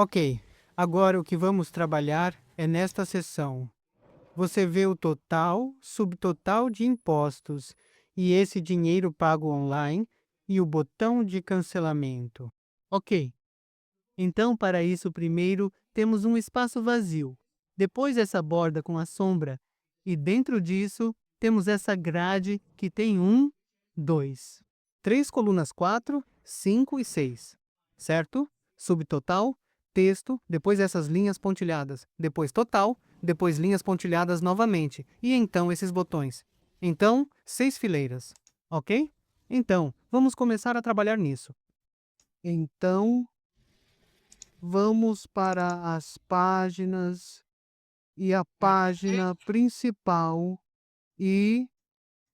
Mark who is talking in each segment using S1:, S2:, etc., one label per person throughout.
S1: Ok, agora o que vamos trabalhar é nesta seção. Você vê o total, subtotal de impostos e esse dinheiro pago online e o botão de cancelamento. Ok, então para isso primeiro temos um espaço vazio, depois essa borda com a sombra e dentro disso temos essa grade que tem 2, 3 colunas 4, 5 e 6, certo? Subtotal, texto, depois essas linhas pontilhadas, depois total, depois linhas pontilhadas novamente, e então esses botões. Então, 6 fileiras, ok? Então, vamos começar a trabalhar nisso. Então, vamos para as páginas e a página principal e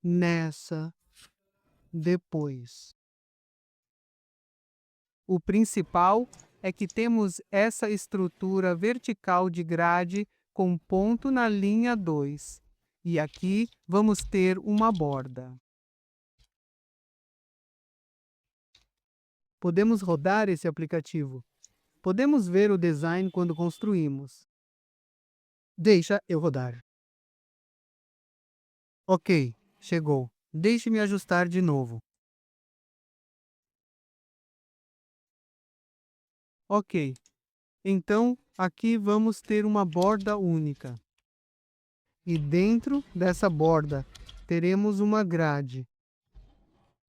S1: nessa depois. O principal é que temos essa estrutura vertical de grade com ponto na linha 2. E aqui vamos ter uma borda. Podemos rodar esse aplicativo. Podemos ver o design quando construímos. Deixa eu rodar. Ok, chegou. Deixe-me ajustar de novo. Ok, então aqui vamos ter uma borda única. E dentro dessa borda teremos uma grade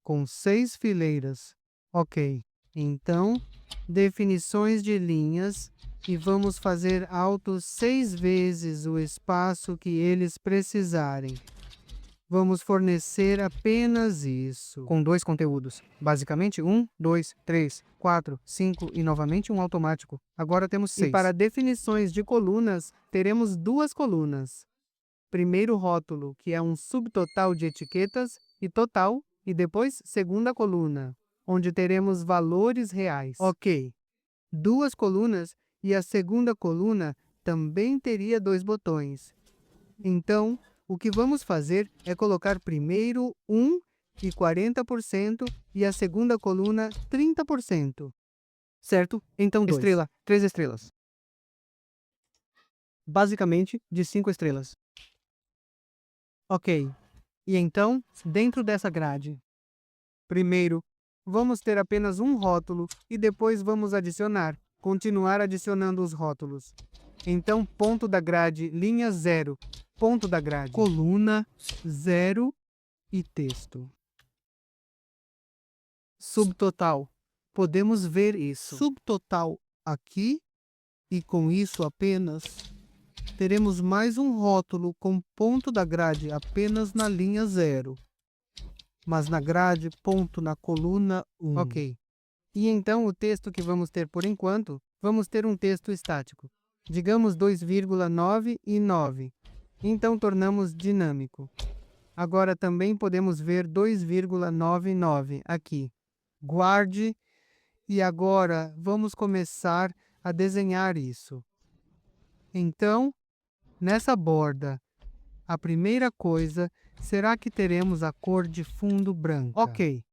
S1: com 6 fileiras. Ok, então definições de linhas e vamos fazer alto 6 vezes o espaço que eles precisarem. Vamos fornecer apenas isso. Com 2 conteúdos. Basicamente 1, 2, 3, 4, 5 e novamente um automático. Agora temos 6. E para definições de colunas, teremos 2 colunas. Primeiro rótulo, que é um subtotal de etiquetas, e total, e depois segunda coluna, onde teremos valores reais. Ok. 2 colunas e a segunda coluna também teria 2 botões. Então, o que vamos fazer é colocar primeiro 1 e 40% e a segunda coluna 30%. Certo? Então 2. Estrela, 3 estrelas. Basicamente, de 5 estrelas. Ok. E então, dentro dessa grade, primeiro, vamos ter apenas um rótulo e depois vamos continuar adicionando os rótulos. Então, ponto da grade, linha 0, ponto da grade, coluna 0 e texto. Subtotal. Podemos ver isso. Subtotal aqui e com isso apenas teremos mais um rótulo com ponto da grade apenas na linha 0. Mas na grade, ponto na coluna 1. Ok. E então o texto que vamos ter por enquanto, vamos ter um texto estático. Digamos 2,9 e 9. Então tornamos dinâmico. Agora também podemos ver 2,99 aqui. Guarde e agora vamos começar a desenhar isso. Então, nessa borda, a primeira coisa será que teremos a cor de fundo branca. Ok,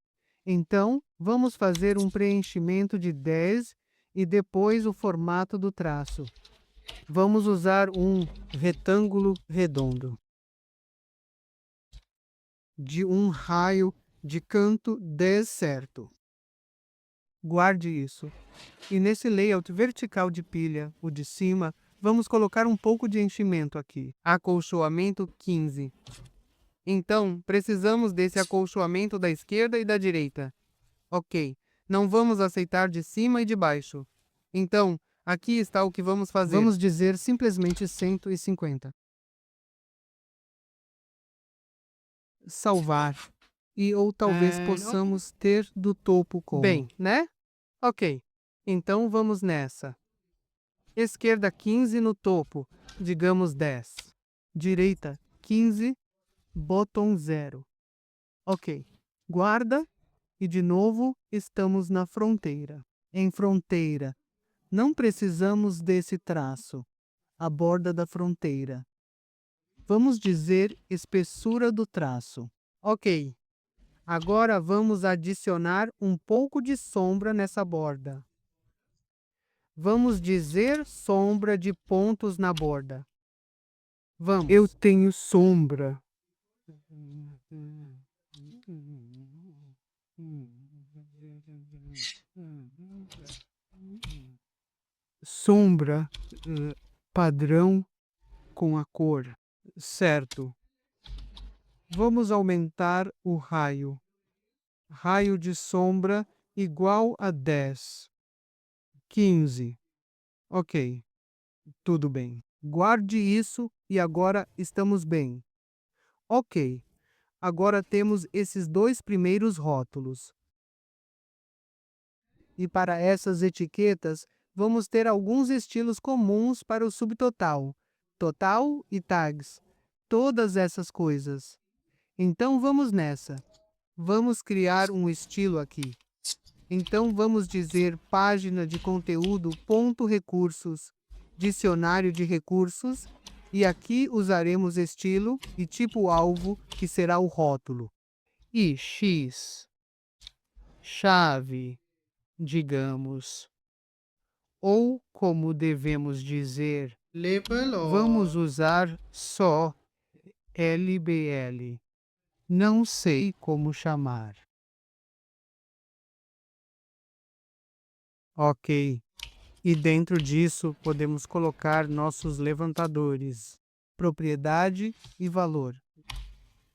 S1: então vamos fazer um preenchimento de 10 e depois o formato do traço. Vamos usar um retângulo redondo de um raio de canto 10 certo. Guarde isso. E nesse layout vertical de pilha, o de cima, vamos colocar um pouco de enchimento aqui. Acolchoamento 15. Então, precisamos desse acolchoamento da esquerda e da direita. Ok, não vamos aceitar de cima e de baixo. Então, aqui está o que vamos fazer. Vamos dizer simplesmente 150. Salvar. E ou talvez possamos ter do topo como. Bem, né? Ok, então vamos nessa. Esquerda 15 no topo, digamos 10. Direita 15, bottom 0. Ok, guarda e de novo estamos na fronteira. Em fronteira, não precisamos desse traço, a borda da fronteira. Vamos dizer espessura do traço. Ok, agora vamos adicionar um pouco de sombra nessa borda. Vamos dizer sombra de pontos na borda. Vamos. Eu tenho sombra. Sombra padrão com a cor. Certo. Vamos aumentar o raio. Raio de sombra igual a 10. 15. Ok. Tudo bem. Guarde isso e agora estamos bem. Ok. Agora temos esses dois primeiros rótulos. E para essas etiquetas, vamos ter alguns estilos comuns para o subtotal, total e tags. Todas essas coisas. Então vamos nessa. Vamos criar um estilo aqui. Então vamos dizer página de conteúdo ponto recursos, dicionário de recursos, e aqui usaremos estilo e tipo alvo, que será o rótulo. E x, chave, digamos. Ou como devemos dizer, vamos usar só LBL. Não sei como chamar. Ok. E dentro disso podemos colocar nossos levantadores, propriedade e valor.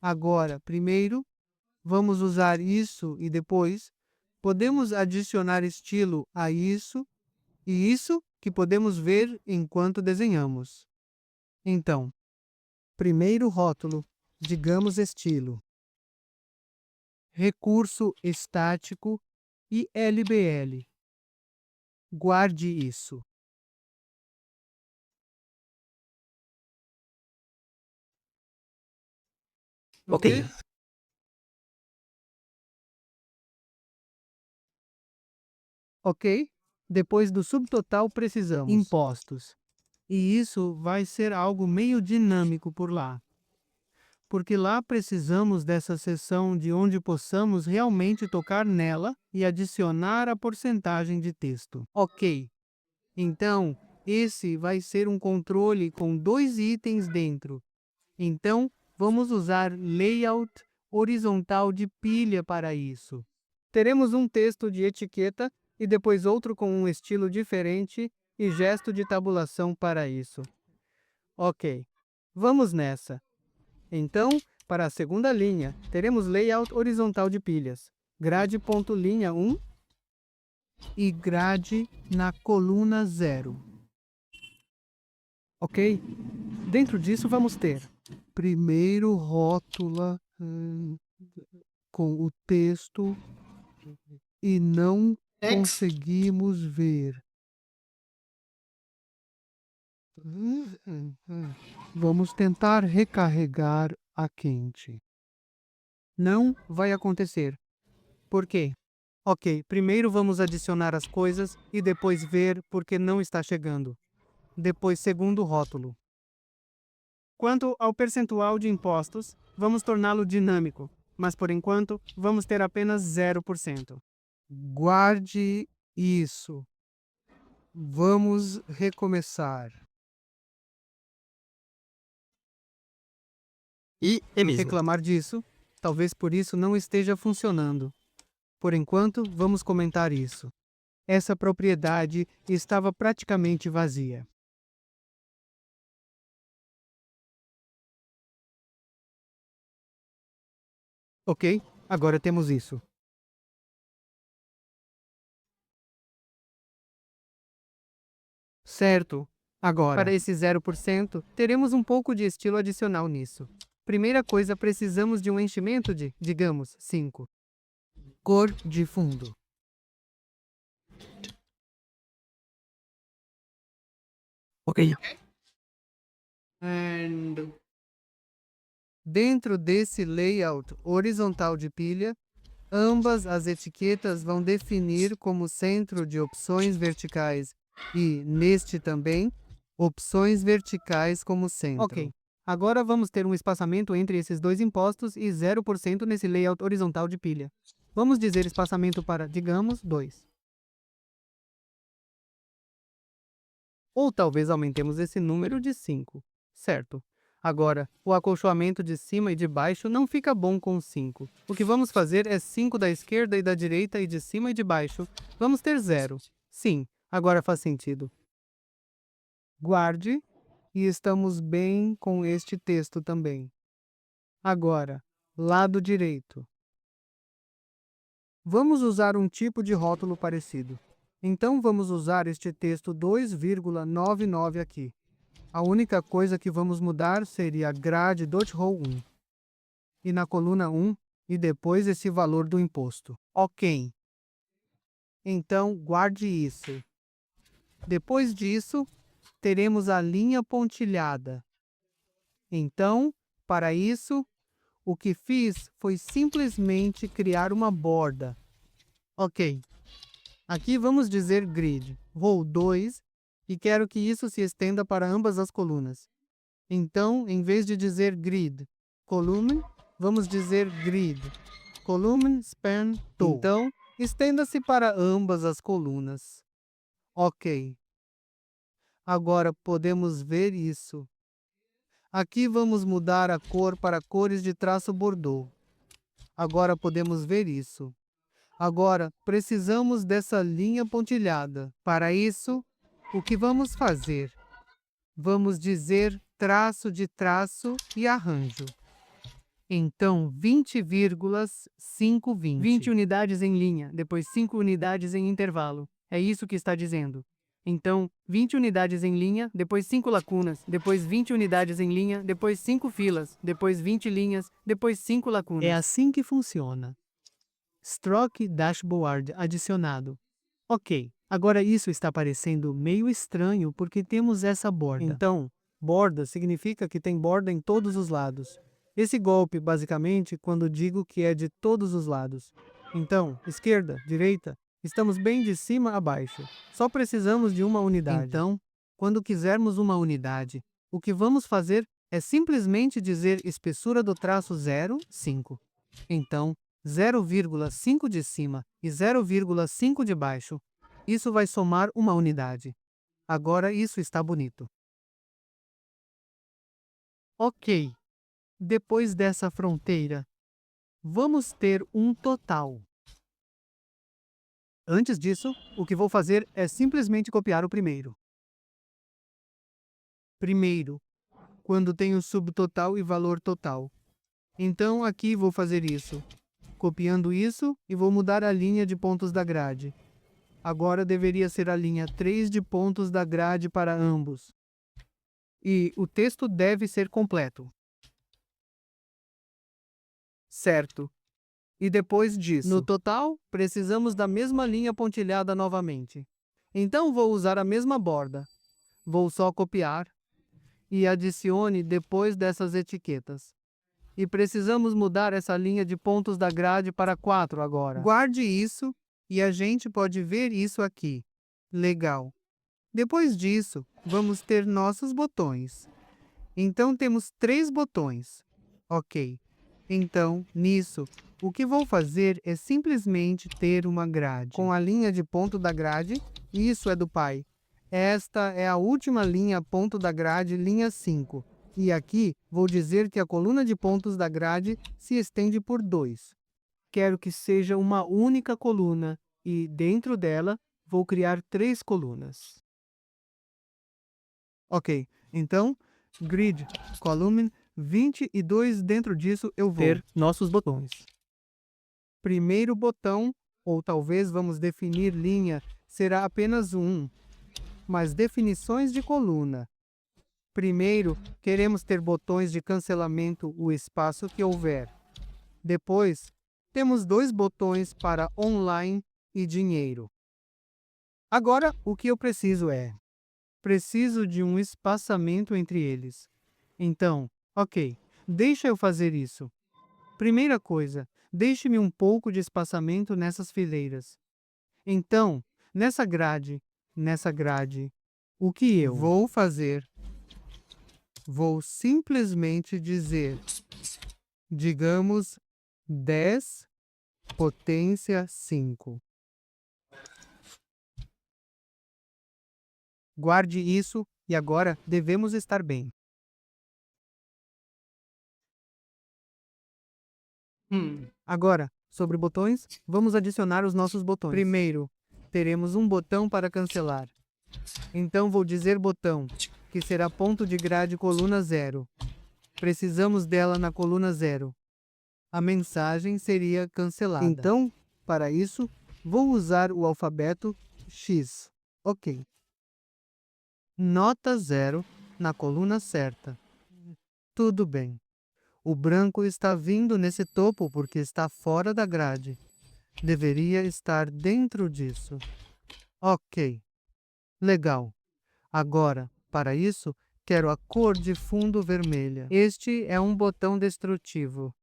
S1: Agora, primeiro, vamos usar isso e depois podemos adicionar estilo a isso e isso que podemos ver enquanto desenhamos. Então, primeiro rótulo, digamos estilo, recurso estático e LBL. Guarde isso.
S2: Ok.
S1: Ok? Depois do subtotal precisamos impostos. E isso vai ser algo meio dinâmico por lá. Porque lá precisamos dessa seção de onde possamos realmente tocar nela e adicionar a porcentagem de texto. Ok. Então, esse vai ser um controle com dois itens dentro. Então, vamos usar layout horizontal de pilha para isso. Teremos um texto de etiqueta e depois outro com um estilo diferente e gesto de tabulação para isso. Ok, vamos nessa. Então, para a segunda linha, teremos layout horizontal de pilhas. Grade.linha 1 e grade na coluna 0. Ok? Dentro disso vamos ter primeiro rótula com o texto e não conseguimos ver. Vamos tentar recarregar a quente. Não vai acontecer. Por quê? Ok, primeiro vamos adicionar as coisas e depois ver porque não está chegando. Depois, segundo rótulo. Quanto ao percentual de impostos, vamos torná-lo dinâmico, mas por enquanto vamos ter apenas 0%. Guarde isso. Vamos recomeçar.
S2: E é mesmo.
S1: Reclamar disso, talvez por isso não esteja funcionando. Por enquanto, vamos comentar isso. Essa propriedade estava praticamente vazia. Ok, agora temos isso. Certo. Agora, para esse 0%, teremos um pouco de estilo adicional nisso. Primeira coisa, precisamos de um enchimento de, digamos, 5. Cor de fundo.
S2: Ok.
S1: And dentro desse layout horizontal de pilha, ambas as etiquetas vão definir como centro de opções verticais e, neste também, opções verticais como centro. Ok. Agora vamos ter um espaçamento entre esses dois impostos e 0% nesse layout horizontal de pilha. Vamos dizer espaçamento para, digamos, 2. Ou talvez aumentemos esse número de 5, certo? Agora, o acolchoamento de cima e de baixo não fica bom com 5. O que vamos fazer é 5 da esquerda e da direita e de cima e de baixo. Vamos ter 0. Sim, agora faz sentido. Guarde, e estamos bem com este texto também. Agora, lado direito. Vamos usar um tipo de rótulo parecido. Então vamos usar este texto 2,99 aqui. A única coisa que vamos mudar seria a grade do row 1. E na coluna 1, e depois esse valor do imposto. Ok. Então, guarde isso. Depois disso, teremos a linha pontilhada. Então, para isso, o que fiz foi simplesmente criar uma borda. Ok. Aqui vamos dizer grid, row 2, e quero que isso se estenda para ambas as colunas. Então, em vez de dizer grid, column, vamos dizer grid, column span to. Então, estenda-se para ambas as colunas. Ok. Agora podemos ver isso. Aqui vamos mudar a cor para cores de traço bordô. Agora podemos ver isso. Agora, precisamos dessa linha pontilhada. Para isso, o que vamos fazer? Vamos dizer traço de traço e arranjo. Então, 20,520. 20 unidades em linha, depois 5 unidades em intervalo. É isso que está dizendo. Então, 20 unidades em linha, depois 5 lacunas, depois 20 unidades em linha, depois 5 filas, depois 20 linhas, depois 5 lacunas. É assim que funciona. Stroke Dashboard adicionado. Ok, agora isso está parecendo meio estranho porque temos essa borda. Então, borda significa que tem borda em todos os lados. Esse golpe, basicamente, quando digo que é de todos os lados. Então, esquerda, direita, estamos bem de cima a baixo. Só precisamos de uma unidade. Então, quando quisermos uma unidade, o que vamos fazer é simplesmente dizer espessura do traço 0,5. Então, 0,5 de cima e 0,5 de baixo. Isso vai somar uma unidade. Agora isso está bonito. Ok. Depois dessa fronteira, vamos ter um total. Antes disso, o que vou fazer é simplesmente copiar o primeiro. Primeiro, quando tenho subtotal e valor total. Então aqui vou fazer isso. Copiando isso e vou mudar a linha de pontos da grade. Agora deveria ser a linha 3 de pontos da grade para ambos. E o texto deve ser completo. Certo. E depois disso, no total, precisamos da mesma linha pontilhada novamente. Então vou usar a mesma borda. Vou só copiar e adicione depois dessas etiquetas. E precisamos mudar essa linha de pontos da grade para 4 agora. Guarde isso e a gente pode ver isso aqui. Legal. Depois disso, vamos ter nossos botões. Então temos 3 botões. Ok. Então, nisso, o que vou fazer é simplesmente ter uma grade. Com a linha de ponto da grade, isso é do pai. Esta é a última linha ponto da grade, linha 5. E aqui vou dizer que a coluna de pontos da grade se estende por 2. Quero que seja uma única coluna e, dentro dela, vou criar 3 colunas. Ok, então, grid, column, 22 dentro disso eu vou ter nossos botões. Primeiro botão, ou talvez vamos definir linha, será apenas um, mas definições de coluna. Primeiro, queremos ter botões de cancelamento o espaço que houver. Depois, temos 2 botões para online e dinheiro. Agora, o que eu preciso é preciso de um espaçamento entre eles. Então, ok, deixa eu fazer isso. Primeira coisa, deixe-me um pouco de espaçamento nessas fileiras. Então, nessa grade, o que eu vou fazer? Vou simplesmente dizer, digamos, 10 potência 5. Guarde isso e agora devemos estar bem. Agora, sobre botões, vamos adicionar os nossos botões. Primeiro, teremos um botão para cancelar. Então vou dizer botão, que será ponto de grade coluna 0. Precisamos dela na coluna 0. A mensagem seria cancelada. Então, para isso, vou usar o alfabeto X. Ok. Nota 0 na coluna certa. Tudo bem. O branco está vindo nesse topo porque está fora da grade. Deveria estar dentro disso. Ok. Legal. Agora, para isso, quero a cor de fundo vermelha. Este é um botão destrutivo.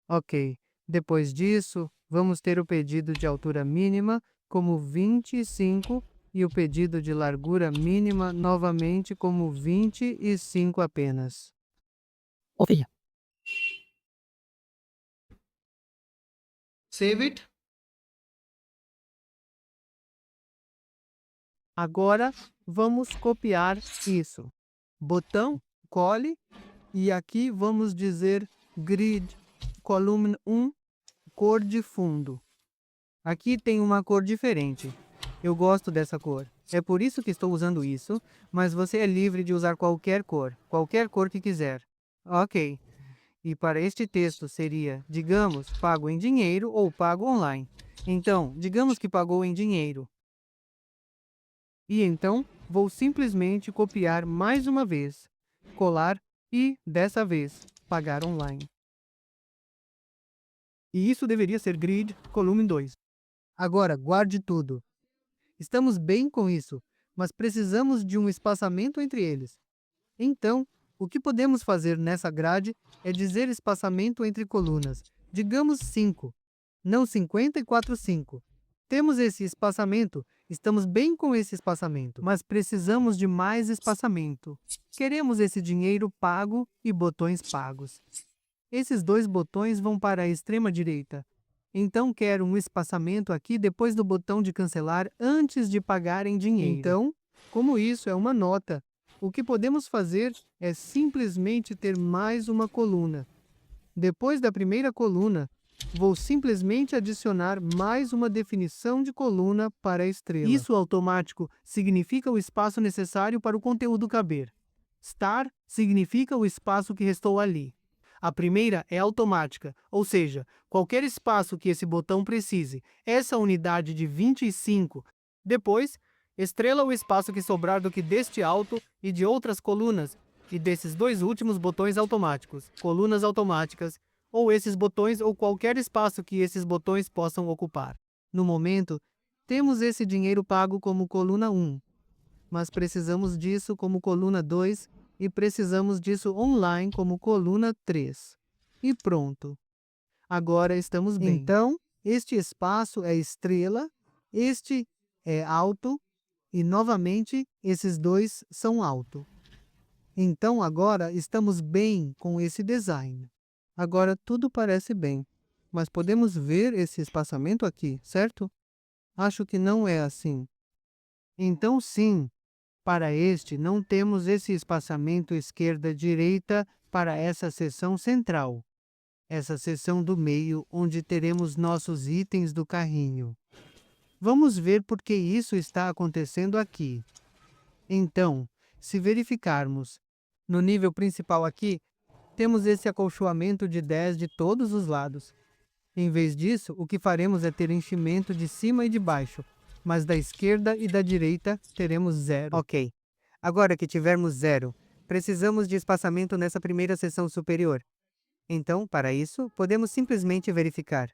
S1: Ok. Depois disso, vamos ter o pedido de altura mínima como 25 e o pedido de largura mínima novamente como 25 apenas.
S2: Ok.
S1: Save it. Agora, vamos copiar isso. Botão, cole, e aqui vamos dizer grid, coluna 1, cor de fundo. Aqui tem uma cor diferente. Eu gosto dessa cor. É por isso que estou usando isso, mas você é livre de usar qualquer cor que quiser. Ok. E para este texto seria, digamos, pago em dinheiro ou pago online. Então, digamos que pagou em dinheiro. E então, vou simplesmente copiar mais uma vez, colar e, dessa vez, pagar online. E isso deveria ser grid, coluna 2. Agora, guarde tudo. Estamos bem com isso, mas precisamos de um espaçamento entre eles. Então, o que podemos fazer nessa grade é dizer espaçamento entre colunas, digamos 5, não 54, 5. Temos esse espaçamento, estamos bem com esse espaçamento, mas precisamos de mais espaçamento. Queremos esse dinheiro pago e botões pagos. Esses dois botões vão para a extrema direita. Então, quero um espaçamento aqui depois do botão de cancelar antes de pagar em dinheiro. Então, como isso é uma nota, o que podemos fazer é simplesmente ter mais uma coluna. Depois da primeira coluna, vou simplesmente adicionar mais uma definição de coluna para a estrela. Isso automático significa o espaço necessário para o conteúdo caber. Star significa o espaço que restou ali. A primeira é automática, ou seja, qualquer espaço que esse botão precise, essa unidade de 25. Depois, estrela o espaço que sobrar do que deste alto e de outras colunas, e desses dois últimos botões automáticos, colunas automáticas, ou esses botões ou qualquer espaço que esses botões possam ocupar. No momento, temos esse dinheiro pago como coluna 1, mas precisamos disso como coluna 2 e precisamos disso online como coluna 3. E pronto. Agora estamos bem. Então, este espaço é estrela, este é alto e, novamente, esses dois são alto. Então, agora estamos bem com esse design. Agora tudo parece bem, mas podemos ver esse espaçamento aqui, certo? Acho que não é assim. Então, sim, para este não temos esse espaçamento esquerda-direita para essa seção central. Essa seção do meio, onde teremos nossos itens do carrinho. Vamos ver por que isso está acontecendo aqui. Então, se verificarmos, no nível principal aqui, temos esse acolchoamento de 10 de todos os lados. Em vez disso, o que faremos é ter enchimento de cima e de baixo, mas da esquerda e da direita teremos 0. Ok. Agora que tivermos 0, precisamos de espaçamento nessa primeira seção superior. Então, para isso, podemos simplesmente verificar.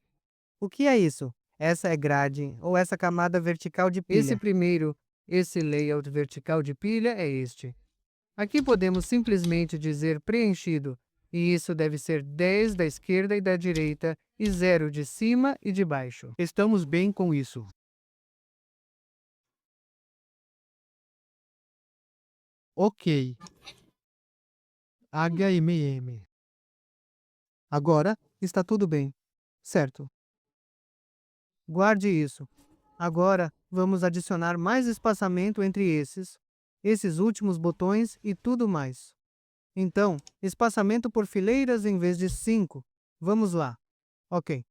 S1: O que é isso? Essa é grade, ou essa camada vertical de pilha. Esse layout vertical de pilha é este. Aqui podemos simplesmente dizer preenchido, e isso deve ser 10 da esquerda e da direita, e 0 de cima e de baixo. Estamos bem com isso. Ok. HMM. Agora está tudo bem, certo? Guarde isso. Agora, vamos adicionar mais espaçamento entre esses últimos botões e tudo mais. Então, espaçamento por fileiras em vez de 5. Vamos lá. Ok.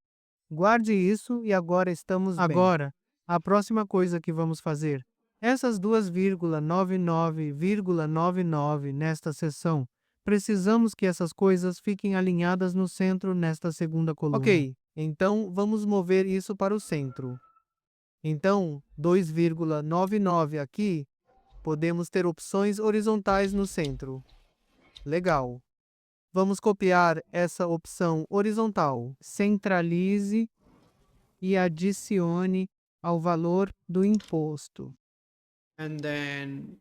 S1: Guarde isso e agora estamos bem. Agora, a próxima coisa que vamos fazer. Essas 2,99,99 nesta seção. Precisamos que essas coisas fiquem alinhadas no centro nesta segunda coluna. Ok, então vamos mover isso para o centro. Então, 2,99 aqui, podemos ter opções horizontais no centro. Legal. Vamos copiar essa opção horizontal. Centralize e adicione ao valor do imposto. And then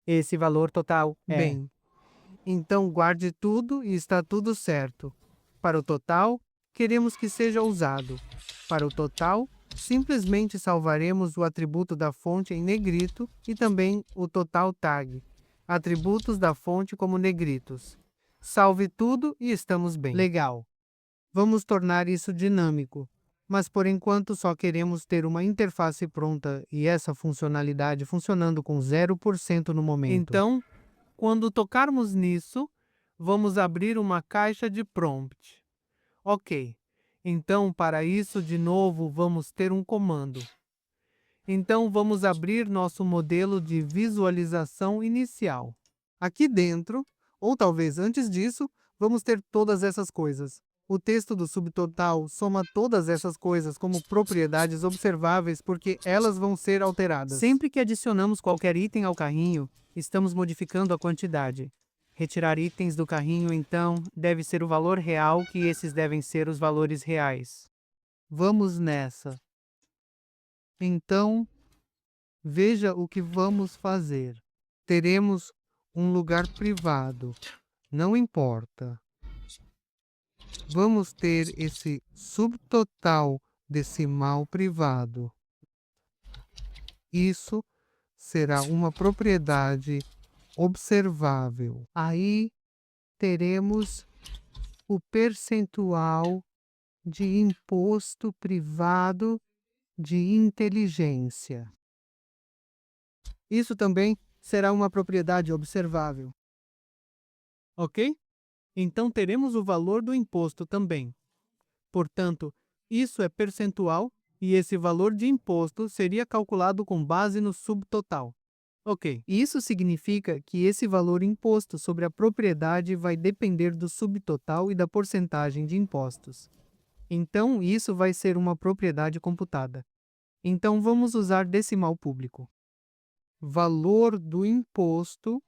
S1: esse valor total é. Bem, então guarde tudo e está tudo certo. Para o total, queremos que seja usado. Para o total, simplesmente salvaremos o atributo da fonte em negrito e também o total tag. Atributos da fonte como negritos. Salve tudo e estamos bem. Legal. Vamos tornar isso dinâmico. Mas por enquanto só queremos ter uma interface pronta e essa funcionalidade funcionando com 0% no momento. Então, quando tocarmos nisso, vamos abrir uma caixa de prompt. Ok. Então, para isso, de novo, vamos ter um comando. Então, vamos abrir nosso modelo de visualização inicial. Aqui dentro, ou talvez antes disso, vamos ter todas essas coisas. O texto do subtotal soma todas essas coisas como propriedades observáveis porque elas vão ser alteradas. Sempre que adicionamos qualquer item ao carrinho, estamos modificando a quantidade. Retirar itens do carrinho, então, deve ser o valor real que esses devem ser os valores reais. Vamos nessa. Então, veja o que vamos fazer. Teremos um lugar privado. Não importa. Vamos ter esse subtotal decimal privado. Isso será uma propriedade observável. Aí teremos o percentual de imposto privado de inteligência. Isso também será uma propriedade observável. Ok? Então teremos o valor do imposto também. Portanto, isso é percentual e esse valor de imposto seria calculado com base no subtotal. Ok, isso significa que esse valor imposto sobre a propriedade vai depender do subtotal e da porcentagem de impostos. Então, isso vai ser uma propriedade computada. Então, vamos usar decimal público. Valor do imposto,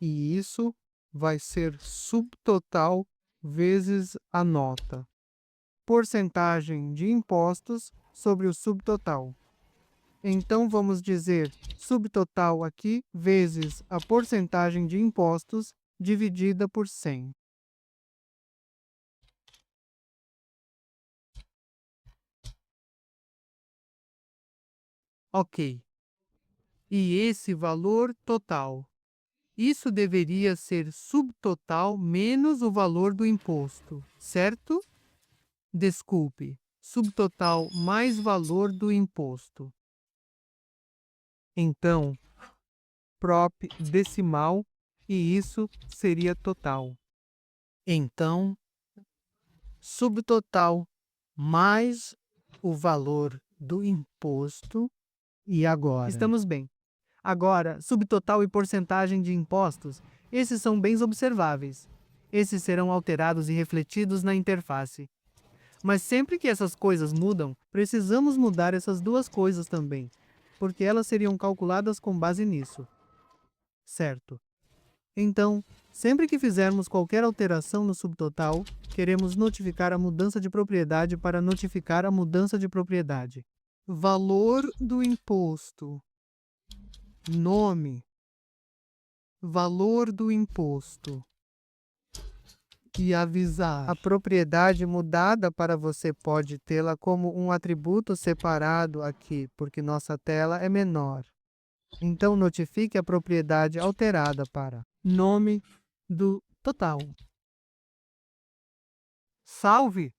S1: e isso vai ser subtotal vezes a nota. Porcentagem de impostos sobre o subtotal. Então, vamos dizer subtotal aqui vezes a porcentagem de impostos dividida por 100. Ok. E esse valor total. Isso deveria ser subtotal menos o valor do imposto, certo? Desculpe, subtotal mais valor do imposto. Então, prop decimal, e isso seria total. Então, subtotal mais o valor do imposto, e agora? Estamos bem. Agora, subtotal e porcentagem de impostos, esses são bens observáveis. Esses serão alterados e refletidos na interface. Mas sempre que essas coisas mudam, precisamos mudar essas duas coisas também, porque elas seriam calculadas com base nisso. Certo. Então, sempre que fizermos qualquer alteração no subtotal, queremos notificar a mudança de propriedade para notificar a mudança de propriedade. Valor do imposto. Nome. Valor do imposto. E avisar. A propriedade mudada para você pode tê-la como um atributo separado aqui, porque nossa tela é menor. Então, notifique a propriedade alterada para nome do total. Salve!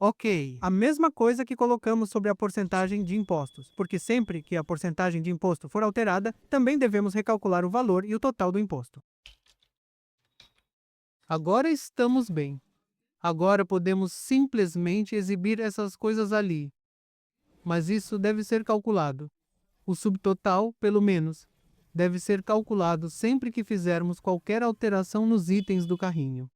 S1: Ok. A mesma coisa que colocamos sobre a porcentagem de impostos, porque sempre que a porcentagem de imposto for alterada, também devemos recalcular o valor e o total do imposto. Agora estamos bem. Agora podemos simplesmente exibir essas coisas ali. Mas isso deve ser calculado. O subtotal, pelo menos, deve ser calculado sempre que fizermos qualquer alteração nos itens do carrinho.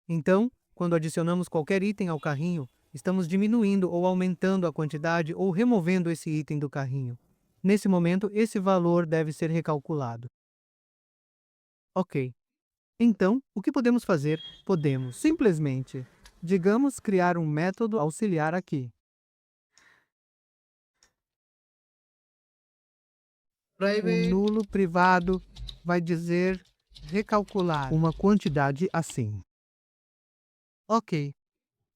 S1: Então, quando adicionamos qualquer item ao carrinho, estamos diminuindo ou aumentando a quantidade ou removendo esse item do carrinho. Nesse momento, esse valor deve ser recalculado. Ok. Então, o que podemos fazer? Podemos simplesmente, digamos, criar um método auxiliar aqui. O nulo privado vai dizer recalcular uma quantidade assim. Ok.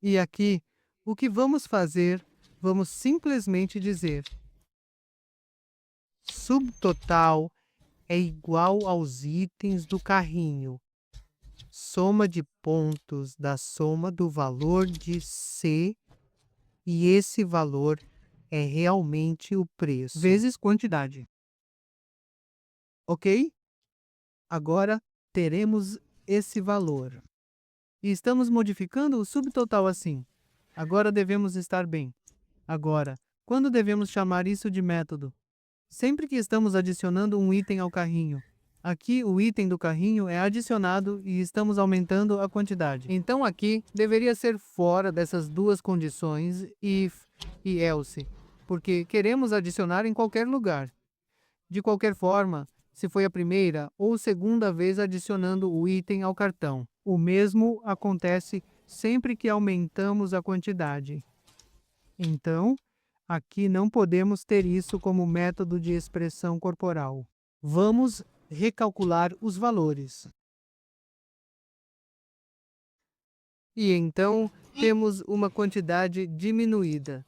S1: E aqui, o que vamos fazer? Vamos simplesmente dizer subtotal é igual aos itens do carrinho. Soma de pontos da soma do valor de C, e esse valor é realmente o preço, vezes quantidade. Ok? Agora teremos esse valor. E estamos modificando o subtotal assim. Agora devemos estar bem. Agora, quando devemos chamar isso de método? Sempre que estamos adicionando um item ao carrinho. Aqui o item do carrinho é adicionado e estamos aumentando a quantidade. Então aqui deveria ser fora dessas duas condições if e else, porque queremos adicionar em qualquer lugar. De qualquer forma, se foi a primeira ou segunda vez adicionando o item ao cartão. O mesmo acontece sempre que aumentamos a quantidade. Então, aqui não podemos ter isso como método de expressão corporal. Vamos recalcular os valores. E então, temos uma quantidade diminuída.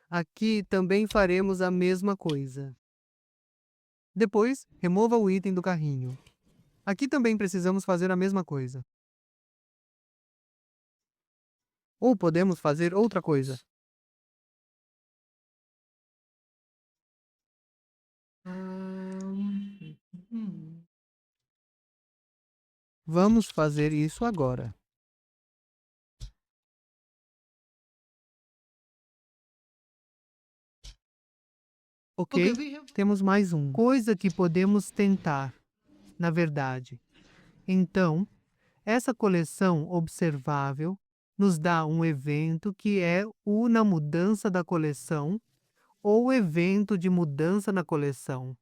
S1: Aqui também faremos a mesma coisa. Depois, remova o item do carrinho. Aqui também precisamos fazer a mesma coisa. Ou podemos fazer outra coisa. Vamos fazer isso agora. Ok? Temos mais um. Coisa que podemos tentar, na verdade. Então, essa coleção observável nos dá um evento que é o na mudança da coleção ou evento de mudança na coleção.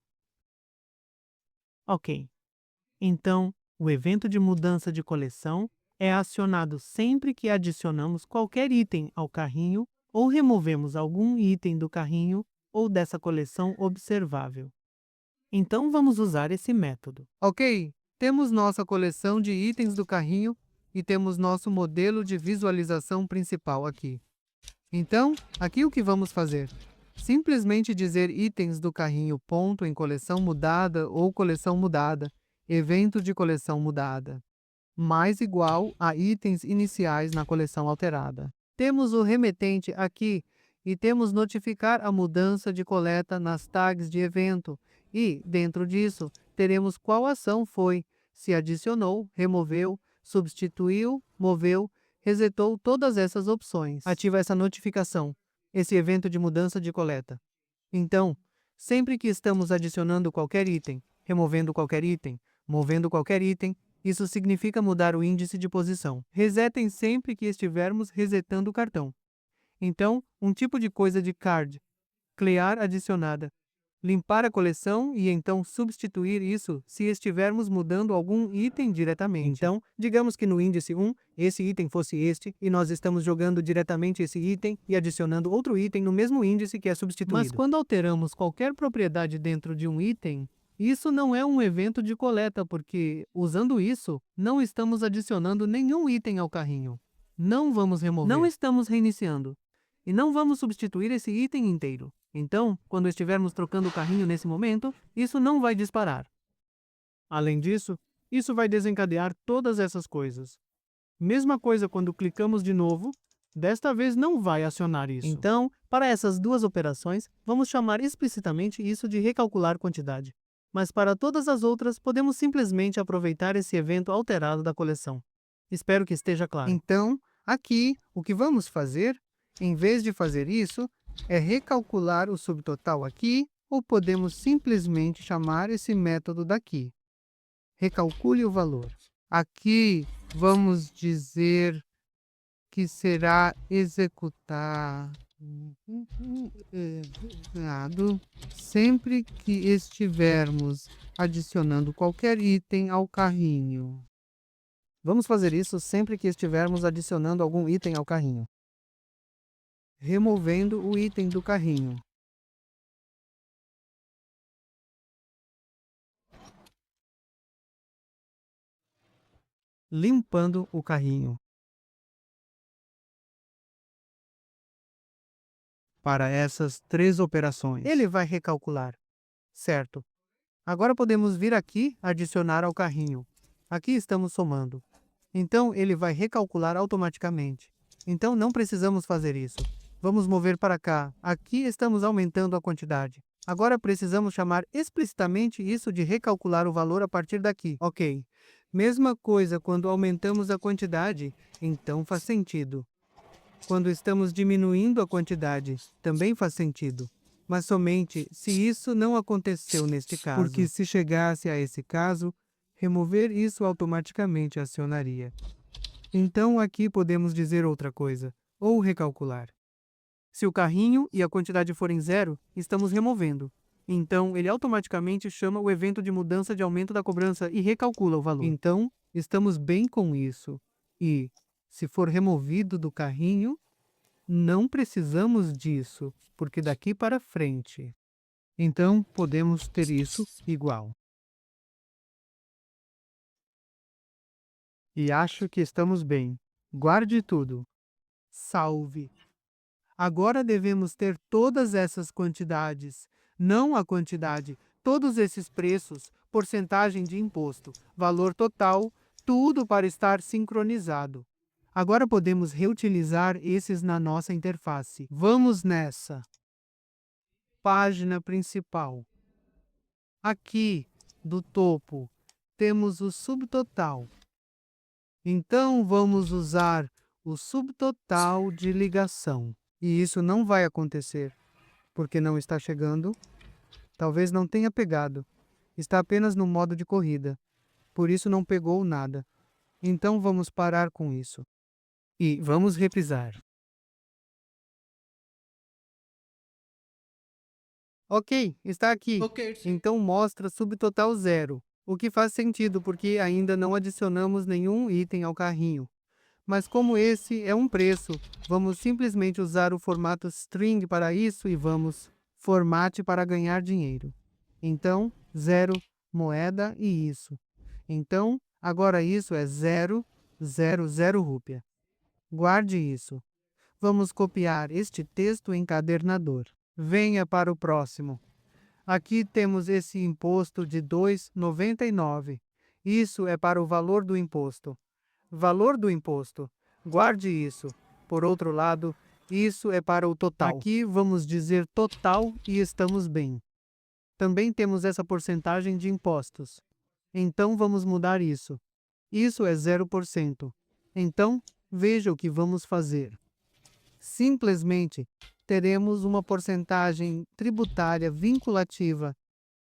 S1: Ok. Então, o evento de mudança de coleção é acionado sempre que adicionamos qualquer item ao carrinho ou removemos algum item do carrinho ou dessa coleção observável. Então, vamos usar esse método. Ok, temos nossa coleção de itens do carrinho e temos nosso modelo de visualização principal aqui. Então, aqui o que vamos fazer? Simplesmente dizer itens do carrinho ponto em coleção mudada ou coleção mudada, evento de coleção mudada, mais igual a itens iniciais na coleção alterada. Temos o remetente aqui e temos notificar a mudança de coleta nas tags de evento e, dentro disso, teremos qual ação foi, se adicionou, removeu, substituiu, moveu, resetou todas essas opções. Ativa essa notificação, esse evento de mudança de coleta. Então, sempre que estamos adicionando qualquer item, removendo qualquer item, movendo qualquer item, isso significa mudar o índice de posição. Resetem sempre que estivermos resetando o cartão. Então, um tipo de coisa de card, clear adicionada, limpar a coleção e então substituir isso se estivermos mudando algum item diretamente. Então, digamos que no índice 1, esse item fosse este, e nós estamos jogando diretamente esse item e adicionando outro item no mesmo índice que é substituído. Mas quando alteramos qualquer propriedade dentro de um item, isso não é um evento de coleta, porque, usando isso, não estamos adicionando nenhum item ao carrinho. Não vamos remover. Não estamos reiniciando. E não vamos substituir esse item inteiro. Então, quando estivermos trocando o carrinho nesse momento, isso não vai disparar. Além disso, isso vai desencadear todas essas coisas. Mesma coisa quando clicamos de novo, Desta vez não vai acionar isso. Então, para essas duas operações, vamos chamar explicitamente isso de recalcular quantidade. Mas para todas as outras, podemos simplesmente aproveitar esse evento alterado da coleção. Espero que esteja claro. Então, aqui, o que vamos fazer, em vez de fazer isso, é recalcular o subtotal aqui, ou podemos simplesmente chamar esse método daqui. Recalcule o valor. Aqui, vamos dizer que será executado sempre que estivermos adicionando qualquer item ao carrinho. Vamos fazer isso sempre que estivermos adicionando algum item ao carrinho. Removendo o item do carrinho. Limpando o carrinho. Para essas três operações, ele vai recalcular. Certo. Agora podemos vir aqui adicionar ao carrinho. Aqui estamos somando. Então, ele vai recalcular automaticamente. Então, não precisamos fazer isso. Vamos mover para cá. Aqui estamos aumentando a quantidade. Agora precisamos chamar explicitamente isso de recalcular o valor a partir daqui. Ok. Mesma coisa quando aumentamos a quantidade, então faz sentido. Quando estamos diminuindo a quantidade, também faz sentido. Mas somente se isso não aconteceu neste caso. Porque se chegasse a esse caso, remover isso automaticamente acionaria. Então aqui podemos dizer outra coisa, ou recalcular. Se o carrinho e a quantidade forem zero, estamos removendo. Então ele automaticamente chama o evento de mudança de aumento da cobrança e recalcula o valor. Então, estamos bem com isso. E, se for removido do carrinho, não precisamos disso, porque daqui para frente. Então, podemos ter isso igual. E acho que estamos bem. Guarde tudo. Salve. Agora devemos ter todas essas quantidades, não a quantidade, todos esses preços, porcentagem de imposto, valor total, tudo para estar sincronizado. Agora podemos reutilizar esses na nossa interface. Vamos nessa. Página principal. Aqui, do topo, temos o subtotal. Então, vamos usar o subtotal de ligação. E isso não vai acontecer, porque não está chegando. Talvez não tenha pegado. Está apenas no modo de corrida. Por isso não pegou nada. Então, vamos parar com isso. E vamos reprisar. Ok, está aqui. Então mostra subtotal zero, o que faz sentido porque ainda não adicionamos nenhum item ao carrinho. Mas como esse é um preço, vamos simplesmente usar o formato string para isso e vamos formate para ganhar dinheiro. Então, zero, moeda e isso. Então, agora isso é 000 rúpia. Guarde isso. Vamos copiar este texto em encadernador. Venha para o próximo. Aqui temos esse imposto de 2,99. Isso é para o valor do imposto. Valor do imposto. Guarde isso. Por outro lado, isso é para o total. Aqui vamos dizer total e estamos bem. Também temos essa porcentagem de impostos. Então vamos mudar isso. Isso é 0%. Então, veja o que vamos fazer. Simplesmente, teremos uma porcentagem tributária vinculativa,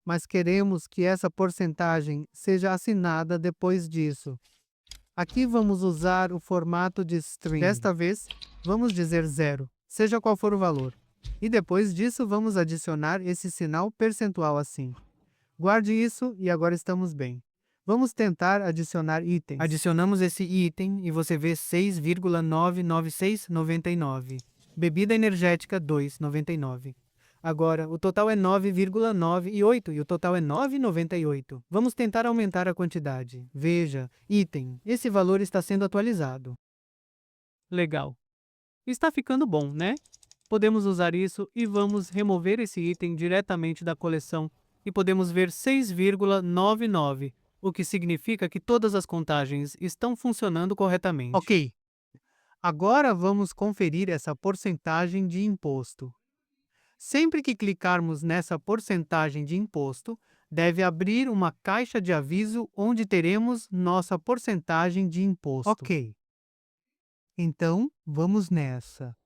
S1: mas queremos que essa porcentagem seja assinada depois disso. Aqui vamos usar o formato de string. Desta vez, vamos dizer 0, seja qual for o valor. E depois disso, vamos adicionar esse sinal percentual assim. Guarde isso e agora estamos bem. Vamos tentar adicionar itens. Adicionamos esse item e você vê 6,99699. Bebida energética 2,99. Agora, o total é 9,98 e o total é 9,98. Vamos tentar aumentar a quantidade. Veja, item, esse valor está sendo atualizado. Legal. Está ficando bom, né? Podemos usar isso e vamos remover esse item diretamente da coleção e podemos ver 6,99, o que significa que todas as contagens estão funcionando corretamente. Ok. Agora vamos conferir essa porcentagem de imposto. Sempre que clicarmos nessa porcentagem de imposto, deve abrir uma caixa de aviso onde teremos nossa porcentagem de imposto. Ok. Então, vamos nessa.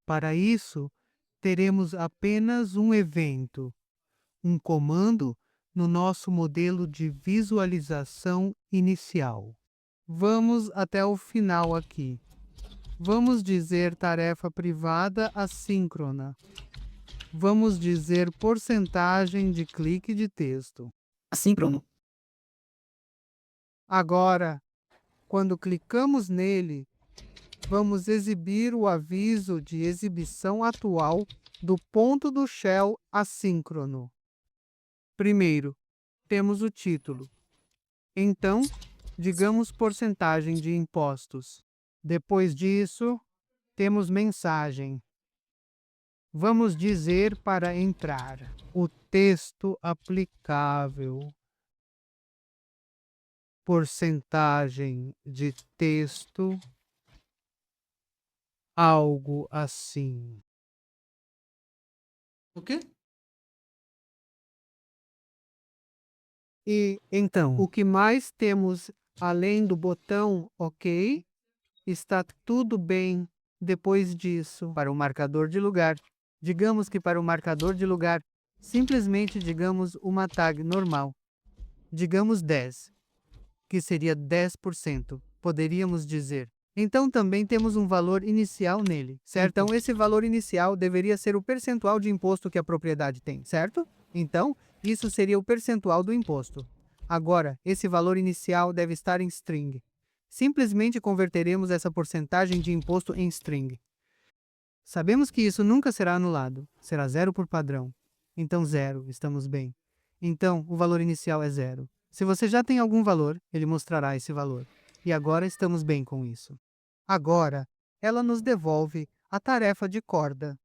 S1: Para isso, teremos apenas um evento, um comando no nosso modelo de visualização inicial. Vamos até o final aqui. Vamos dizer tarefa privada assíncrona. Vamos dizer porcentagem de clique de texto.
S2: Assíncrono.
S1: Agora, quando clicamos nele, vamos exibir o aviso de exibição atual do ponto do shell assíncrono. Primeiro, temos o título. Então, digamos porcentagem de impostos. Depois disso, temos mensagem. Vamos dizer para entrar o texto aplicável. Porcentagem de texto, algo assim.
S2: Ok?
S1: E
S2: Então,
S1: o que mais temos além do botão OK? Está tudo bem depois disso. Para o marcador de lugar, digamos que para o marcador de lugar, simplesmente digamos uma tag normal. Digamos 10, que seria 10%, poderíamos dizer. Então também temos um valor inicial nele, certo? Então esse valor inicial deveria ser o percentual de imposto que a propriedade tem, certo? Então, isso seria o percentual do imposto. Agora, esse valor inicial deve estar em string. Simplesmente converteremos essa porcentagem de imposto em string. Sabemos que isso nunca será anulado, será zero por padrão. Então zero, estamos bem. Então, o valor inicial é zero. Se você já tem algum valor, ele mostrará esse valor. E agora estamos bem com isso. Agora, ela nos devolve a tarefa de corda.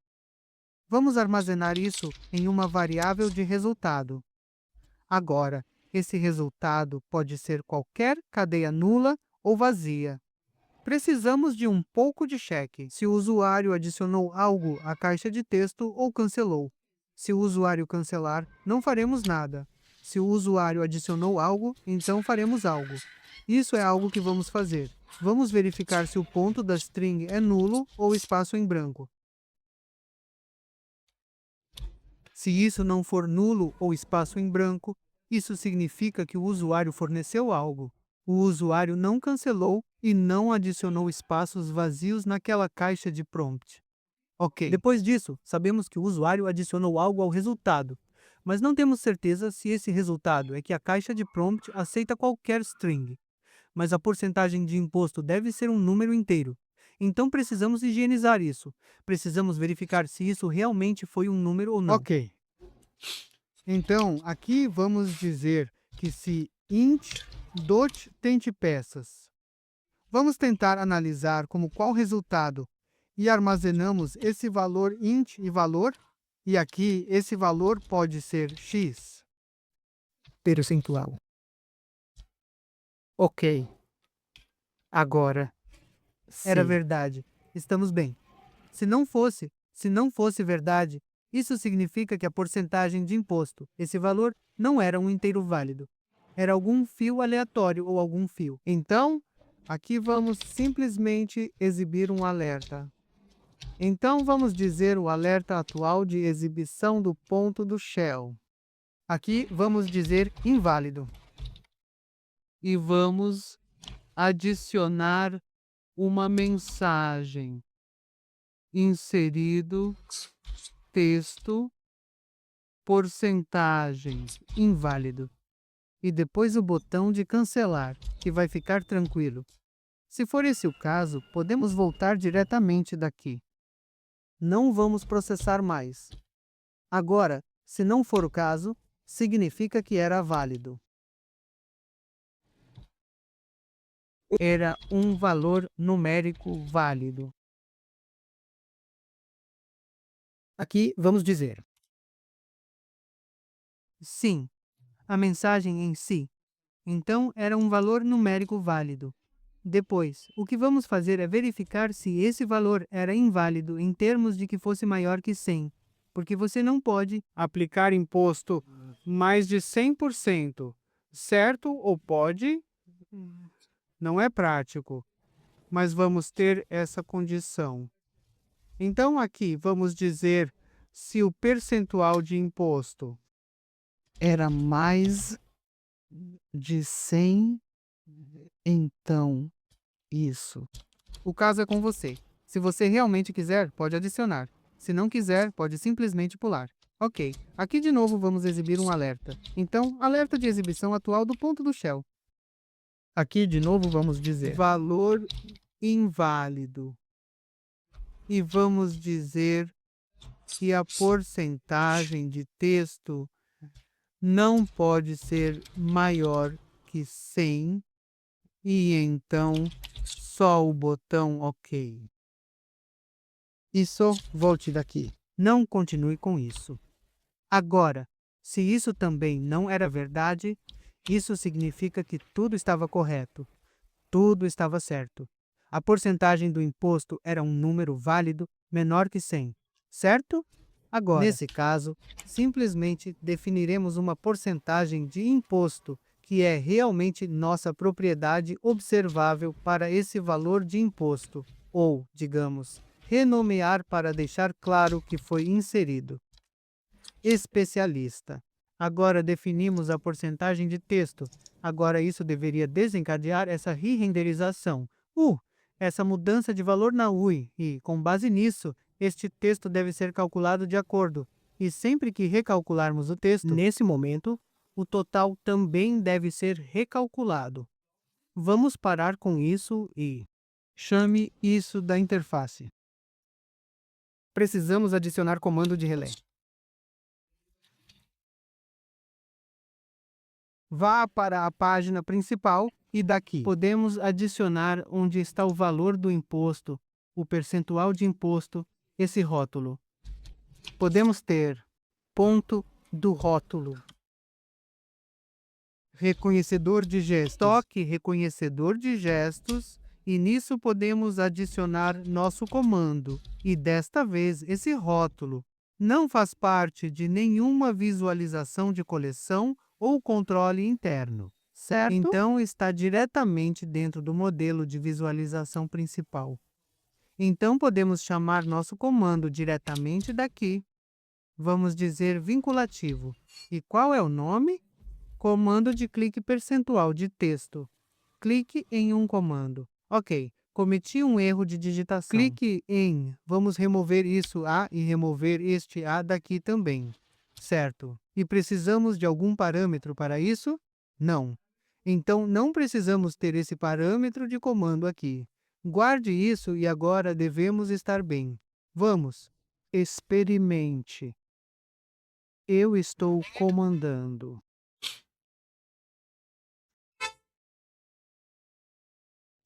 S1: Vamos armazenar isso em uma variável de resultado. Agora, esse resultado pode ser qualquer cadeia nula ou vazia. Precisamos de um pouco de cheque se o usuário adicionou algo à caixa de texto ou cancelou. Se o usuário cancelar, não faremos nada. Se o usuário adicionou algo, então faremos algo. Isso é algo que vamos fazer. Vamos verificar se o ponto da string é nulo ou espaço em branco. Se isso não for nulo ou espaço em branco, isso significa que o usuário forneceu algo. O usuário não cancelou e não adicionou espaços vazios naquela caixa de prompt. Ok. Depois disso, sabemos que o usuário adicionou algo ao resultado, mas não temos certeza se esse resultado é que a caixa de prompt aceita qualquer string. Mas a porcentagem de imposto deve ser um número inteiro. Então precisamos higienizar isso. Precisamos verificar se isso realmente foi um número ou não. Ok. Então, aqui vamos dizer que se int dot tente peças. Vamos tentar analisar como qual resultado e armazenamos esse valor int e valor, e aqui esse valor pode ser x.
S2: percentual.
S1: Ok. Agora, era
S2: Sim.
S1: verdade. Estamos bem. Se não fosse verdade, isso significa que a porcentagem de imposto, esse valor, não era um inteiro válido. Era algum fio aleatório ou algum fio. Então, aqui vamos simplesmente exibir um alerta. Então, vamos dizer o alerta atual de exibição do ponto do shell. Aqui vamos dizer inválido. E vamos adicionar uma mensagem. Inserido texto, porcentagem, inválido. E depois o botão de cancelar, que vai ficar tranquilo. Se for esse o caso, podemos voltar diretamente daqui. Não vamos processar mais. Agora, se não for o caso, significa que era válido. Era um valor numérico válido.
S2: Aqui vamos dizer.
S1: Sim, a mensagem em si. Então, era um valor numérico válido. Depois, o que vamos fazer é verificar se esse valor era inválido em termos de que fosse maior que 100, porque você não pode aplicar imposto mais de 100%, certo? Ou pode? Não é prático, mas vamos ter essa condição. Então, aqui vamos dizer se o percentual de imposto era mais de 100, então isso. O caso é com você. Se você realmente quiser, pode adicionar. Se não quiser, pode simplesmente pular. Ok, aqui de novo vamos exibir um alerta. Então, alerta de exibição atual do ponto do Shell.
S2: Aqui de novo vamos dizer
S1: Valor inválido. E vamos dizer que a porcentagem de texto não pode ser maior que 100, e então só o botão OK. Isso, volte daqui. Não continue com isso. Agora, se isso também não era verdade, isso significa que tudo estava correto. Tudo estava certo. A porcentagem do imposto era um número válido menor que 100, certo? Agora, nesse caso, simplesmente definiremos uma porcentagem de imposto que é realmente nossa propriedade observável para esse valor de imposto, ou, digamos, renomear para deixar claro que foi inserido. Especialista. Agora definimos a porcentagem de texto. Agora isso deveria desencadear essa re-renderização. Essa mudança de valor na UI e, com base nisso, este texto deve ser calculado de acordo. E sempre que recalcularmos o texto, nesse momento, o total também deve ser recalculado. Vamos parar com isso e chame isso da interface. Precisamos adicionar comando de relé. Vá para a página principal e daqui podemos adicionar onde está o valor do imposto, o percentual de imposto, esse rótulo. Podemos ter ponto do rótulo. Reconhecedor de gestos. Toque reconhecedor de gestos e nisso podemos adicionar nosso comando. E desta vez esse rótulo não faz parte de nenhuma visualização de coleção ou controle interno, certo? Então está diretamente dentro do modelo de visualização principal. Então podemos chamar nosso comando diretamente daqui. Vamos dizer vinculativo. E qual é o nome? Comando de clique percentual de texto. Clique em um comando. Ok, cometi um erro de digitação. Clique em, vamos remover isso A e remover este A daqui também. Certo. E precisamos de algum parâmetro para isso? Não. Então não precisamos ter esse parâmetro de comando aqui. Guarde isso e agora devemos estar bem. Vamos. Experimente. Eu estou comandando.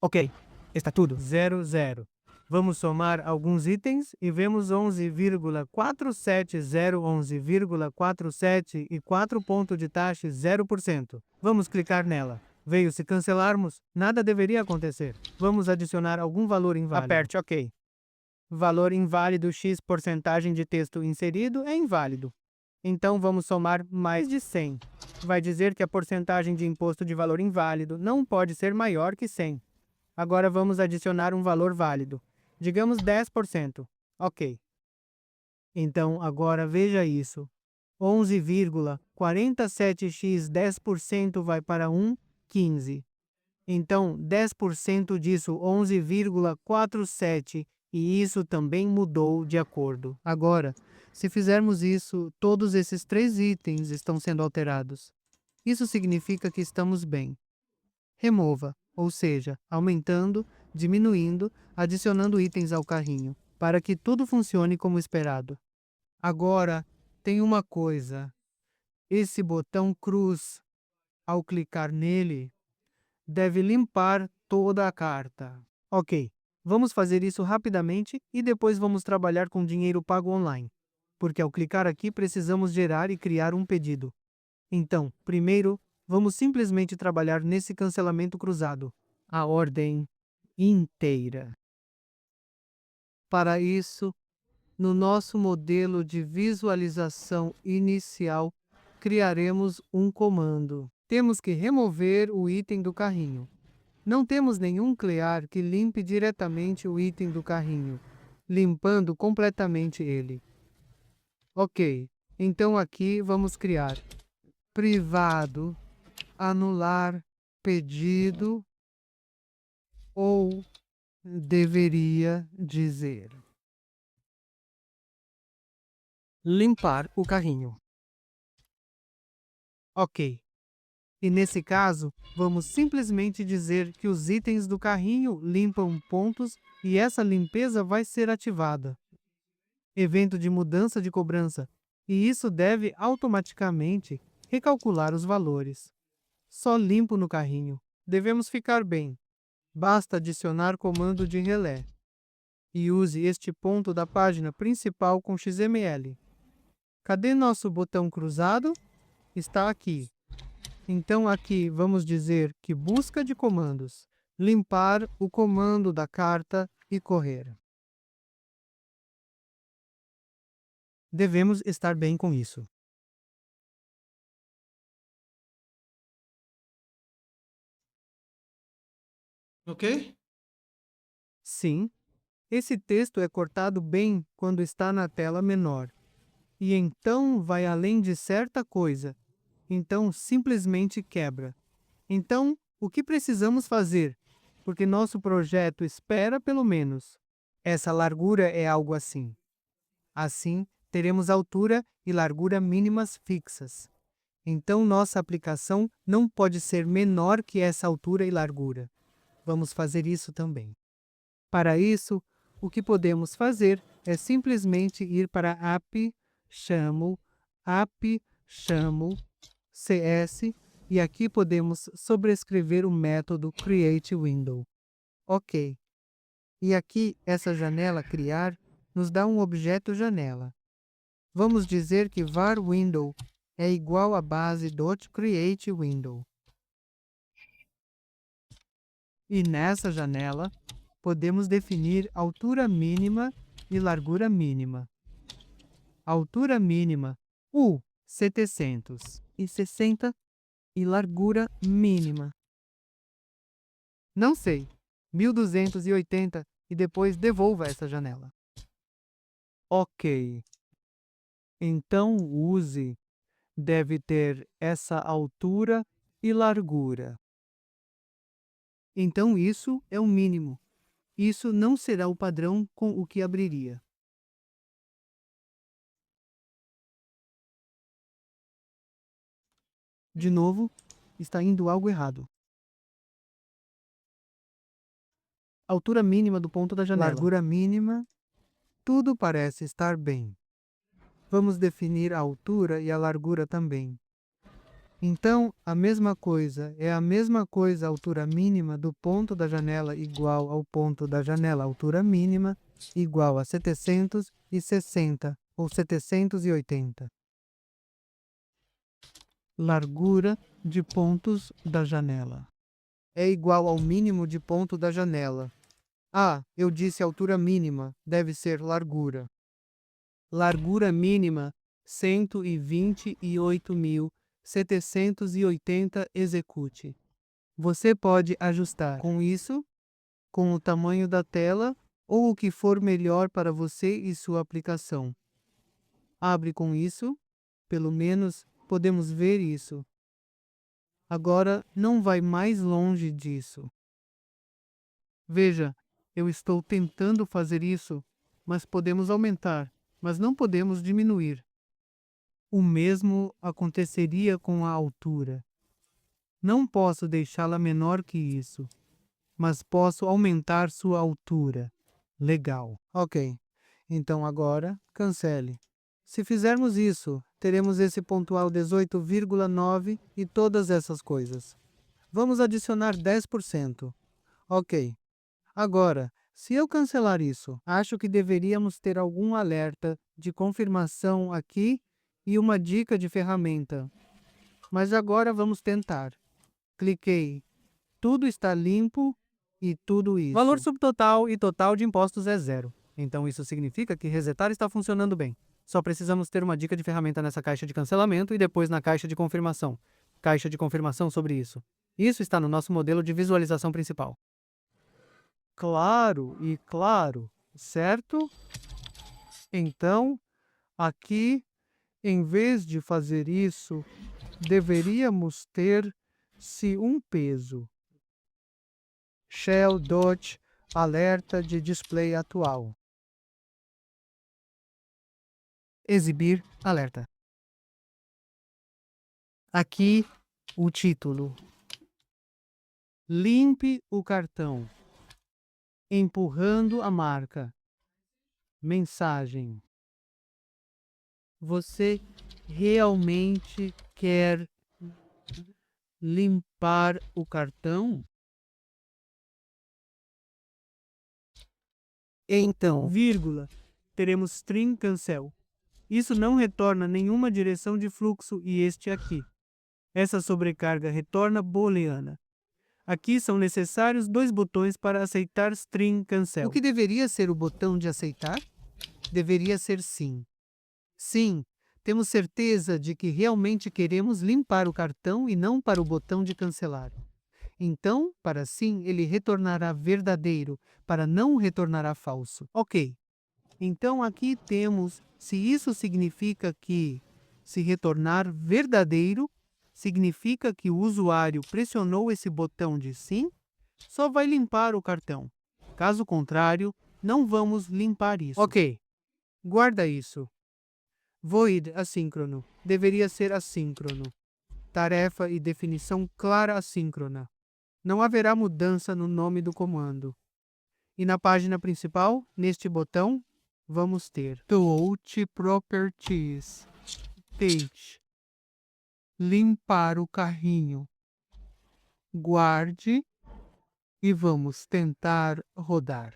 S2: ok, está tudo.
S1: 0, 0. Vamos somar alguns itens e vemos 11,47011,47 e 4 ponto de taxa 0%. Vamos clicar nela. Veio se cancelarmos, nada deveria acontecer. Vamos adicionar algum valor inválido.
S2: Aperte OK.
S1: Valor inválido x porcentagem de texto inserido é inválido. Então vamos somar mais de 100. Vai dizer que a porcentagem de imposto de valor inválido não pode ser maior que 100. Agora vamos adicionar um valor válido. Digamos 10%. Ok. Então, agora veja isso. 11,47x 10% vai para 1,15. Então, 10% disso 11,47 e isso também mudou de acordo. Agora, se fizermos isso, todos esses 3 itens estão sendo alterados. Isso significa que estamos bem. Remova, ou seja, aumentando, diminuindo, adicionando itens ao carrinho, para que tudo funcione como esperado. Agora, tem uma coisa. Esse botão cruz, ao clicar nele, deve limpar toda a carta. Ok, vamos fazer isso rapidamente e depois vamos trabalhar com dinheiro pago online, porque ao clicar aqui precisamos gerar e criar um pedido. Então, primeiro, vamos simplesmente trabalhar nesse cancelamento cruzado. a ordem inteira. Para isso, no nosso modelo de visualização inicial, criaremos um comando. Temos que remover o item do carrinho. Não temos nenhum clear que limpe diretamente o item do carrinho, limpando completamente ele. Ok, então aqui vamos criar privado, anular pedido, ou deveria dizer limpar o carrinho. Ok. E nesse caso, vamos simplesmente dizer que os itens do carrinho limpam pontos e essa limpeza vai ser ativada. Evento de mudança de cobrança, e isso deve automaticamente recalcular os valores. Só limpo no carrinho. Devemos ficar bem. Basta adicionar comando de relé. E use este ponto da página principal com XML. Cadê nosso botão cruzado? Está aqui. Então aqui vamos dizer que busca de comandos, limpar o comando da carta e correr. Devemos estar bem com isso. Ok? Sim, esse texto é cortado bem quando está na tela menor. E então vai além de certa coisa. Então simplesmente quebra. Então, o que precisamos fazer? Porque nosso projeto espera pelo menos. Essa largura é algo assim. Assim, teremos altura e largura mínimas fixas. Então, nossa aplicação não pode ser menor que essa altura e largura. Vamos fazer isso também. Para isso, o que podemos fazer é simplesmente ir para app, chamo cs, e aqui podemos sobrescrever o método createWindow. Ok. E aqui, essa janela criar nos dá um objeto janela. Vamos dizer que var window é igual a base.createWindow. E nessa janela, podemos definir altura mínima e largura mínima. Altura mínima, 760 e largura mínima. Não sei, 1280 e depois devolva essa janela. Ok. Então use deve ter essa altura e largura. Então isso é o mínimo. Isso não será o padrão com o que abriria. De novo, está indo algo errado. Altura mínima do ponto da janela. Largura mínima. Tudo parece estar bem. Vamos definir a altura e a largura também. Então, a mesma coisa é a mesma coisa a altura mínima do ponto da janela igual ao ponto da janela altura mínima igual a 760 ou 780. Largura de pontos da janela é igual ao mínimo de ponto da janela. Ah, eu disse altura mínima, deve ser largura. Largura mínima 128.780 execute. Você pode ajustar com isso, com o tamanho da tela ou o que for melhor para você e sua aplicação. Abre com isso, pelo menos podemos ver isso. Agora não vai mais longe disso. Veja, eu estou tentando fazer isso, mas podemos aumentar, mas não podemos diminuir. O mesmo aconteceria com a altura. Não posso deixá-la menor que isso, mas posso aumentar sua altura. Legal. Ok. Então agora, cancele. Se fizermos isso, teremos esse pontual 18,9 e todas essas coisas. Vamos adicionar 10%. Ok. Agora, se eu cancelar isso, acho que deveríamos ter algum alerta de confirmação aqui e uma dica de ferramenta. Mas agora vamos tentar. Cliquei Tudo está limpo e tudo isso.
S2: Valor subtotal e total de impostos é 0. Então isso significa que resetar está funcionando bem. Só precisamos ter uma dica de ferramenta nessa caixa de cancelamento e depois na caixa de confirmação. Caixa de confirmação sobre isso. Isso está no nosso modelo de visualização principal.
S1: Claro, certo? Então, aqui, em vez de fazer isso, deveríamos ter se um peso. Shell Dot alerta de display atual.
S2: Exibir alerta.
S1: Aqui, o título. Limpe o cartão. Empurrando a marca. Mensagem. Você realmente quer limpar o cartão?
S2: Então,
S1: Vírgula. Teremos string cancel. Isso não retorna nenhuma direção de fluxo e este aqui. Essa sobrecarga retorna booleana. Aqui são necessários 2 botões para aceitar string cancel. O que deveria ser o botão de aceitar? Deveria ser sim. Sim, temos certeza de que realmente queremos limpar o cartão e não para o botão de cancelar. Então, para sim, ele retornará verdadeiro, para não retornará falso. Ok. Então aqui temos se isso significa que, se retornar verdadeiro, significa que o usuário pressionou esse botão de sim, só vai limpar o cartão. Caso contrário, não vamos limpar isso. Ok, guarda isso. Void assíncrono deveria ser assíncrono. Tarefa e definição clara assíncrona. Não haverá mudança no nome do comando. E na página principal, neste botão, vamos ter Touch Properties, Page, limpar o carrinho, guarde e vamos tentar rodar.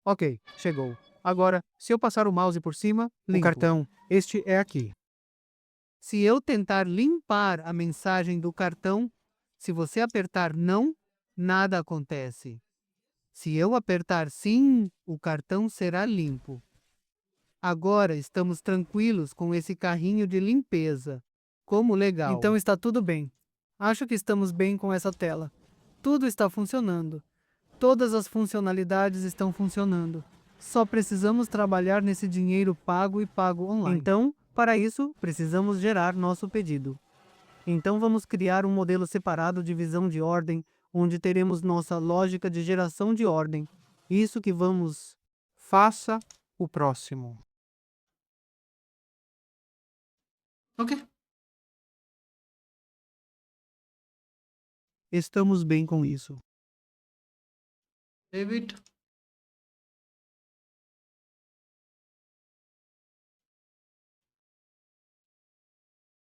S1: Ok, chegou. Agora, se eu passar o mouse por cima, limpo. O cartão, este é aqui. Se eu tentar limpar a mensagem do cartão, se você apertar não, nada acontece. Se eu apertar sim, o cartão será limpo. Agora estamos tranquilos com esse carrinho de limpeza. Como legal.
S2: então está tudo bem. Acho que estamos bem com essa tela. Tudo está funcionando. Todas as funcionalidades estão funcionando. Só precisamos trabalhar nesse dinheiro pago e pago online.
S1: Então, para isso, precisamos gerar nosso pedido. Então vamos criar um modelo separado de visão de ordem, onde teremos nossa lógica de geração de ordem. Isso que vamos... Faça o próximo. Ok. Estamos bem com isso. David?